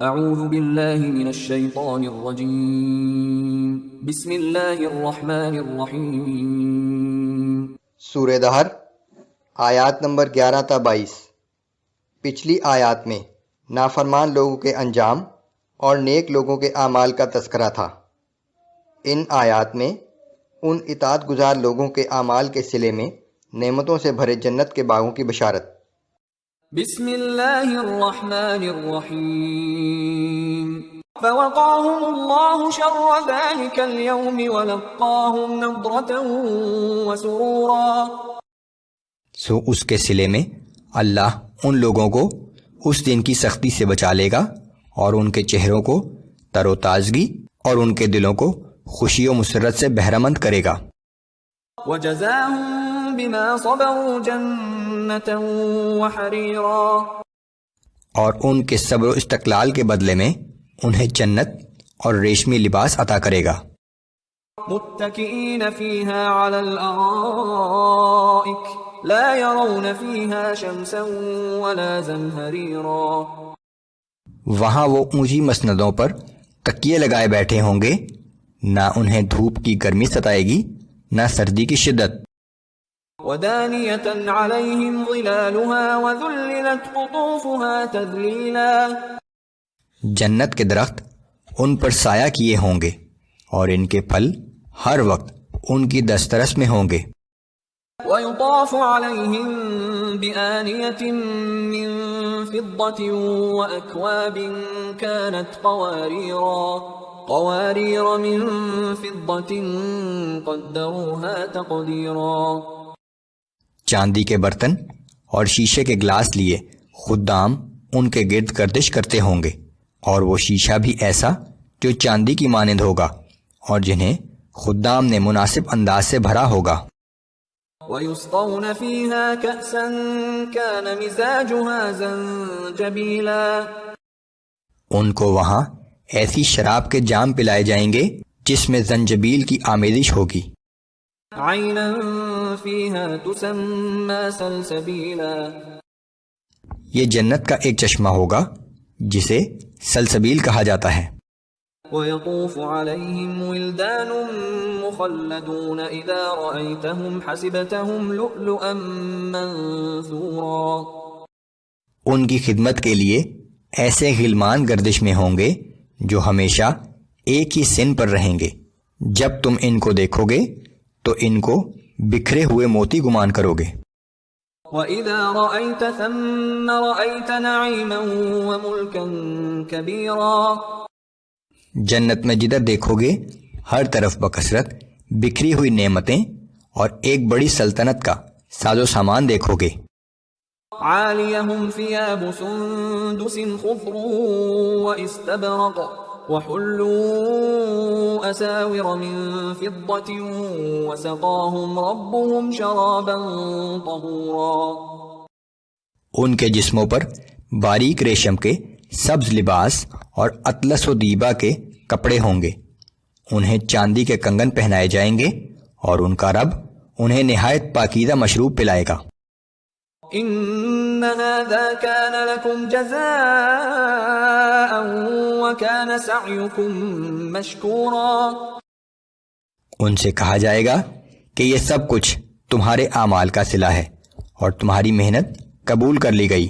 اعوذ باللہ من الشیطان الرجیم بسم اللہ الرحمن الرحیم۔ سورہ دہر آیات نمبر 11 تا 22۔ پچھلی آیات میں نافرمان لوگوں کے انجام اور نیک لوگوں کے اعمال کا تذکرہ تھا۔ ان آیات میں ان اطاعت گزار لوگوں کے اعمال کے صلے میں نعمتوں سے بھرے جنت کے باغوں کی بشارت۔ بسم اللہ الرحمن الرحیم۔ فوقاهم اللہ شر ذلك اليوم ولقاهم نضرة وسرورا۔ سو اس کے صلے میں اللہ ان لوگوں کو اس دن کی سختی سے بچا لے گا اور ان کے چہروں کو تر و تازگی اور ان کے دلوں کو خوشی و مسرت سے بہرہ مند کرے گا۔ وجزاهم بما صبروا جنة وحریرا۔ اور ان کے صبر و استقلال کے بدلے میں انہیں جنت اور ریشمی لباس عطا کرے گا۔ متکئین فیہا علی الارائک لا يرون فیہا شمسا ولا زمہریرا۔ وہاں وہ اونچی مسندوں پر تکیے لگائے بیٹھے ہوں گے، نہ انہیں دھوپ کی گرمی ستائے گی نہ سردی کی شدت۔ ودانیۃ علیہم ظلالها وذللت قطوفها تذلیلا۔ جنت کے درخت ان پر سایہ کیے ہوں گے اور ان کے پھل ہر وقت ان کی دسترس میں ہوں گے۔ وَيُطَافُ عَلَيْهِمْ بِآنِيَةٍ مِّن فِضَّةٍ وَأَكْوَابٍ كَانَتْ قَوَارِيرَ مِن فِضَّةٍ قَدَّرُوهَا تَقْدِيرًا۔ چاندی کے برتن اور شیشے کے گلاس لیے خدام ان کے گرد گردش کرتے ہوں گے، اور وہ شیشہ بھی ایسا جو چاندی کی مانند ہوگا اور جنہیں خدام نے مناسب انداز سے بھرا ہوگا۔ وَيُسْقَوْنَ فِيهَا كَأْسًا كَانَ مِزَاجُهَا زَنجَبِيلًا۔ ان کو وہاں ایسی شراب کے جام پلائے جائیں گے جس میں زنجبیل کی آمیزش ہوگی۔ عَيْنًا فِيهَا تُسَمَّى سَلْسَبِيلًا۔ یہ جنت کا ایک چشمہ ہوگا جسے سلسبیل کہا جاتا ہے۔ وَيَطُوفُ عَلَيْهِمْ وِلْدَانٌ مُخَلَّدُونَ إِذَا رَأَيْتَهُمْ حَسِبْتَهُمْ لُؤْلُؤًا مَّنثُورًا۔ ان کی خدمت کے لیے ایسے غلمان گردش میں ہوں گے جو ہمیشہ ایک ہی سن پر رہیں گے، جب تم ان کو دیکھو گے تو ان کو بکھرے ہوئے موتی گمان کرو گے۔ وَإِذَا رَأَيْتَ ثَمَّ رَأَيْتَ نَعِيمًا وَمُلْكًا كَبِيرًا۔ جنت میں جدھر دیکھو گے ہر طرف بکثرت بکھری ہوئی نعمتیں اور ایک بڑی سلطنت کا ساز و سامان دیکھو گے۔ عَالِيَهُمْ ثِيَابُ سُندُسٍ خُضْرٌ وَإِسْتَبْرَقٌ وَحُلُّوا أَسَاوِرَ مِن فِضَّةٍ وَسَقَاهُمْ رَبُّهُمْ شَرَابًا طَهُورًا۔ ان کے جسموں پر باریک ریشم کے سبز لباس اور اطلس و دیبا کے کپڑے ہوں گے، انہیں چاندی کے کنگن پہنائے جائیں گے اور ان کا رب انہیں نہایت پاکیزہ مشروب پلائے گا۔ ان هذا كان لكم جزاء وكان سعيكم مشكورا۔ ان سے کہا جائے گا کہ یہ سب کچھ تمہارے اعمال کا صلہ ہے اور تمہاری محنت قبول کر لی گئی۔